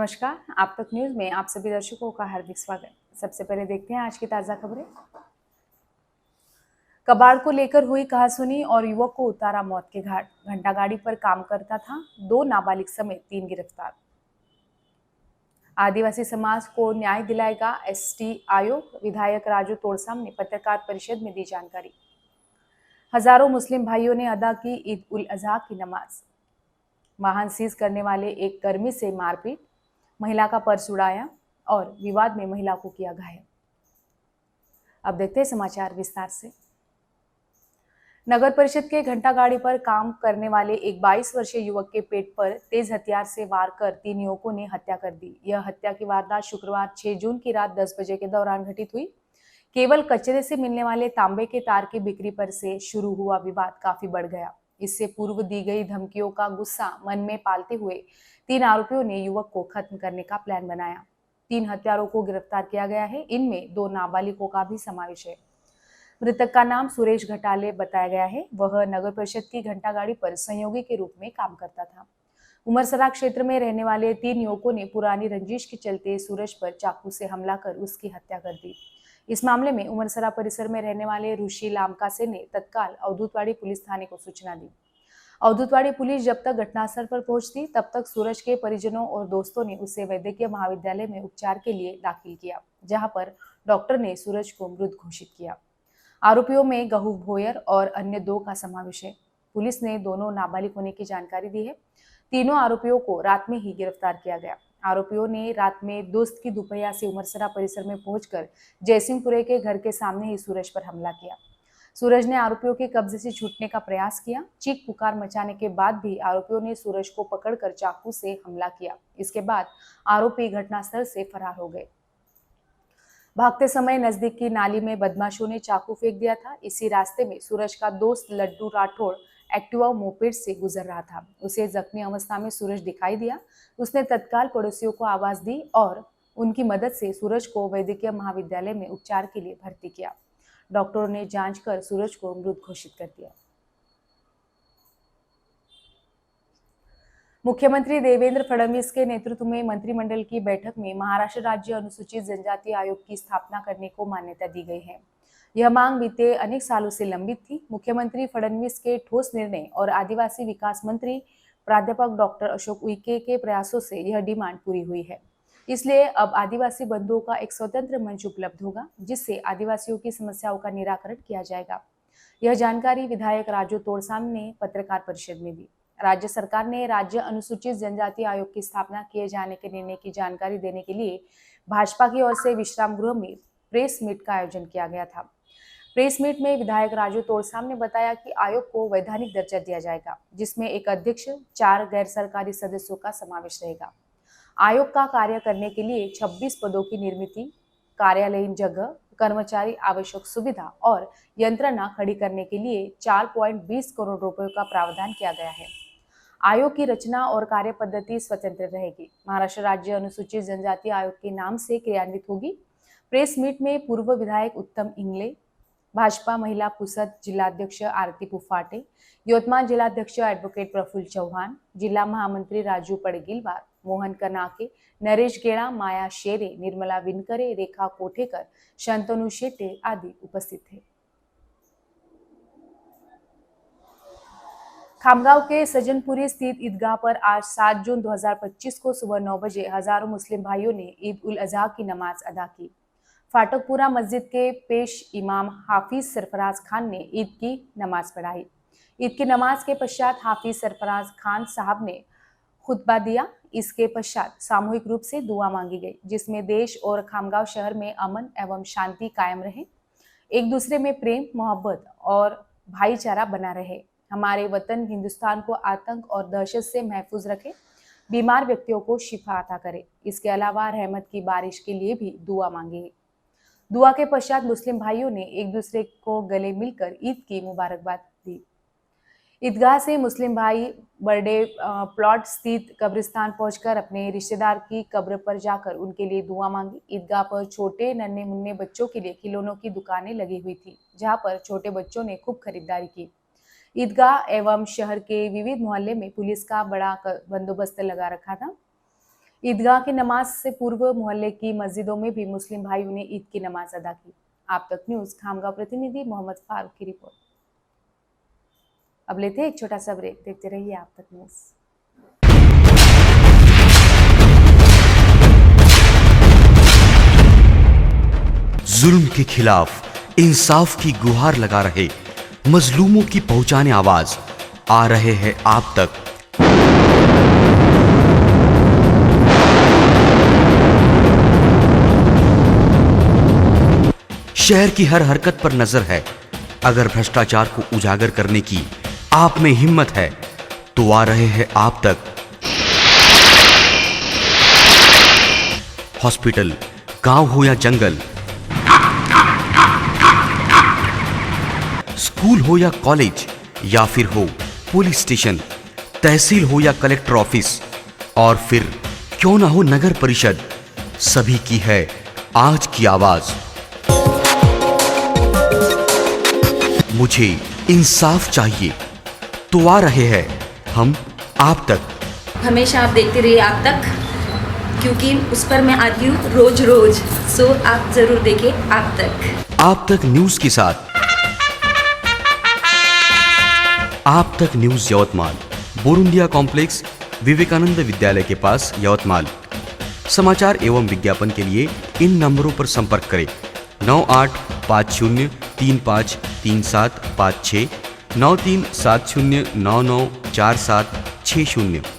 नमस्कार, आप तक न्यूज़ में आप सभी दर्शकों का हार्दिक स्वागत। सबसे पहले देखते हैं आज की ताज़ा खबरें। कबाड़ को लेकर हुई कहासुनी और युवक को उतारा मौत के घाट। घंटा गाड़ी पर काम करता था, 2 नाबालिग समेत 3 गिरफ्तार। आदिवासी समाज को न्याय दिलाएगा एसटी आयोग, विधायक राजू तोड़साम ने पत्रकार परिषद में दी जानकारी। हजारों मुस्लिम भाइयों ने अदा की ईद उल अजहा की नमाज। वाहन सीज करने वाले एक कर्मी से मारपीट, महिला का पर्स उड़ाया और विवाद में महिला को किया घायल। अब देखते हैं समाचार विस्तार से। नगर परिषद के घंटा गाड़ी पर काम करने वाले एक 22 वर्षीय युवक के पेट पर तेज हथियार से वार कर 3 युवकों ने हत्या कर दी। यह हत्या की वारदात शुक्रवार 6 जून की रात 10 बजे के दौरान घटित हुई। केवल कचरे से मिलने वाले तांबे के तार की बिक्री पर से शुरू हुआ विवाद काफी बढ़ गया। इससे पूर्व दी गई धमकियों का गुस्सा मन में पालते हुए 3 आरोपियों ने युवक को खत्म करने का प्लान बनाया। 3 हत्यारों को गिरफ्तार किया गया है। इनमें 2 नाबालिगों का भी समावेश है। मृतक का नाम सुरेश घटाले बताया गया है। वह नगर परिषद की घंटा गाड़ी पर संयोगी के रूप में काम करता था। उमरसरा क्षेत्र में रहने वाले 3 युवकों ने पुरानी रंजिश के चलते सूरज पर चाकू से हमला कर उसकी हत्या कर दी। इस मामले में उमरसरा परिसर में रहने वाले ऋषि लामकासे ने तत्काल अवधूतवाड़ी पुलिस थाने को सूचना दी। अवधूतवाड़ी पुलिस जब तक घटनास्थल पर पहुंचती तब तक सूरज के परिजनों और दोस्तों ने उसे वैद्यकीय महाविद्यालय में उपचार के लिए दाखिल किया, जहां पर डॉक्टर ने सूरज को मृत घोषित किया। आरोपियों में गहू भोयर और अन्य 2 का समावेश है। पुलिस ने दोनों नाबालिग होने की जानकारी दी है। तीनों आरोपियों को रात में ही गिरफ्तार किया गया। आरोपियों ने रात में दोस्त की दुपहिया से उमरसरा परिसर में पहुंचकर जयसिंहपुरे के घर के सामने ही सूरज पर हमला किया। सूरज ने आरोपियों के कब्जे से छूटने का प्रयास किया। चीख पुकार मचाने के बाद भी आरोपियों ने सूरज को पकड़कर चाकू से हमला किया। इसके बाद आरोपी घटनास्थल से फरार हो गए। भागते समय नजदीक की नाली में बदमाशों ने चाकू फेंक दिया था। इसी रास्ते में सूरज का दोस्त लड्डू राठौड़ एक्टिवा मोपेड से गुजर रहा था। उसे जख्मी अवस्था में सूरज दिखाई दिया। उसने तत्काल पड़ोसियों को आवाज दी और उनकी मदद से सूरज को वैद्यकीय महाविद्यालय में उपचार के लिए भर्ती किया। डॉक्टरों ने जांच कर सूरज को मृत घोषित कर दिया। मुख्यमंत्री देवेंद्र फडणवीस के नेतृत्व में मंत्रिमंडल की बैठक में महाराष्ट्र राज्य अनुसूचित जनजाति आयोग की स्थापना करने को मान्यता दी गई है। यह मांग बीते अनेक सालों से लंबित थी। मुख्यमंत्री फडणवीस के ठोस निर्णय और आदिवासी विकास मंत्री प्राध्यापक डॉक्टर अशोक उइके के प्रयासों से यह डिमांड पूरी हुई है। इसलिए अब आदिवासी बंधुओं का एक स्वतंत्र मंच उपलब्ध होगा, जिससे आदिवासियों की समस्याओं का निराकरण किया जाएगा। यह जानकारी विधायक राजू तोड़साम ने पत्रकार परिषद में दी। राज्य सरकार ने राज्य अनुसूचित जनजाति आयोग की स्थापना किए जाने के निर्णय की जानकारी देने के लिए भाजपा की ओर से विश्राम गृह में प्रेस मीट का आयोजन किया गया था। प्रेस मीट में विधायक राजू तोड़साम ने बताया कि आयोग को वैधानिक दर्जा दिया जाएगा, जिसमें एक अध्यक्ष, 4 गैर सरकारी सदस्यों का समावेश रहेगा। आयोग का कार्य करने के लिए 26 पदों की निर्मिति, कार्यालयीन जगह, कर्मचारी आवश्यक सुविधा और यंत्रणा खड़ी करने के लिए 4.20 करोड़ रुपए का प्रावधान किया गया है। आयोग की रचना और कार्य पद्धति स्वतंत्र रहेगी। महाराष्ट्र राज्य अनुसूचित जनजाति आयोग के नाम से क्रियान्वित होगी। प्रेस मीट में पूर्व विधायक उत्तम इंगले, भाजपा महिला पुसद जिलाध्यक्ष आरती पुफाटे, यवतमाळ जिलाध्यक्ष एडवोकेट प्रफुल्ल चौहान, जिला महामंत्री राजू पडगिलवार, मोहन कनाके, नरेश गेड़ा, माया शेरे, निर्मला विनकरे, रेखा कोठेकर, शंतनु शेट्टे आदि उपस्थित थे। खामगांव के सज्जनपुरी स्थित ईदगाह पर आज 7 जून 2025 को सुबह 9 बजे हजारों मुस्लिम भाइयों ने ईद उल अजहा की नमाज अदा की। फाटकपुरा मस्जिद के पेश इमाम हाफिज सरफराज खान ने ईद की नमाज पढ़ाई। ईद की नमाज के पश्चात हाफिज सरफराज खान साहब ने खुतबा दिया। इसके पश्चात सामूहिक रूप से दुआ मांगी गई, जिसमें देश और खामगांव शहर में अमन एवं शांति कायम रहे, एक दूसरे में प्रेम, मोहब्बत और भाईचारा बना रहे, हमारे वतन हिंदुस्तान को आतंक और दहशत से महफूज रखे, बीमार व्यक्तियों को शिफा अता करे। इसके अलावा रहमत की बारिश के लिए भी दुआ मांगी। दुआ के पश्चात मुस्लिम भाइयों ने एक दूसरे को गले मिलकर ईद की मुबारकबाद दी। ईदगाह से मुस्लिम भाई बर्थडे प्लॉट स्थित कब्रिस्तान पहुंचकर अपने रिश्तेदार की कब्र पर जाकर उनके लिए दुआ मांगी। ईदगाह पर छोटे नन्हे मुन्ने बच्चों के लिए खिलौनों की दुकानें लगी हुई थी, जहां पर छोटे बच्चों ने खूब खरीदारी की। ईदगाह एवं शहर के विविध मोहल्ले में पुलिस का बड़ा बंदोबस्त लगा रखा था। ईदगाह की नमाज से पूर्व मोहल्ले की मस्जिदों में भी मुस्लिम भाइयों ने ईद की नमाज अदा की। आप तक न्यूज खामगांव प्रतिनिधि मोहम्मद फारूक की रिपोर्ट। अब लेते हैं एक छोटा सा ब्रेक, देखते रहिए आप तक न्यूज। जुल्म के खिलाफ इंसाफ की गुहार लगा रहे मजलूमों की पहुंचाने आवाज आ रहे हैं आप तक। शहर की हर हरकत पर नजर है। अगर भ्रष्टाचार को उजागर करने की आप में हिम्मत है तो आ रहे हैं आप तक। हॉस्पिटल, गांव हो या जंगल, स्कूल हो या कॉलेज, या फिर हो पुलिस स्टेशन, तहसील हो या कलेक्टर ऑफिस, और फिर क्यों ना हो नगर परिषद, सभी की है आज की आवाज। मुझे इंसाफ चाहिए तो आ रहे हैं हम आप तक। हमेशा आप देखते रहिए आप तक, क्योंकि उस पर मैं आती हूँ रोज रोज। सो आप जरूर देखें आप तक न्यूज के साथ। आप तक न्यूज यवतमाल, बोरुंदिया कॉम्प्लेक्स, विवेकानंद विद्यालय के पास यवतमाल। समाचार एवं विज्ञापन के लिए इन नंबरों पर संपर्क करें 9850353756, 9370994760।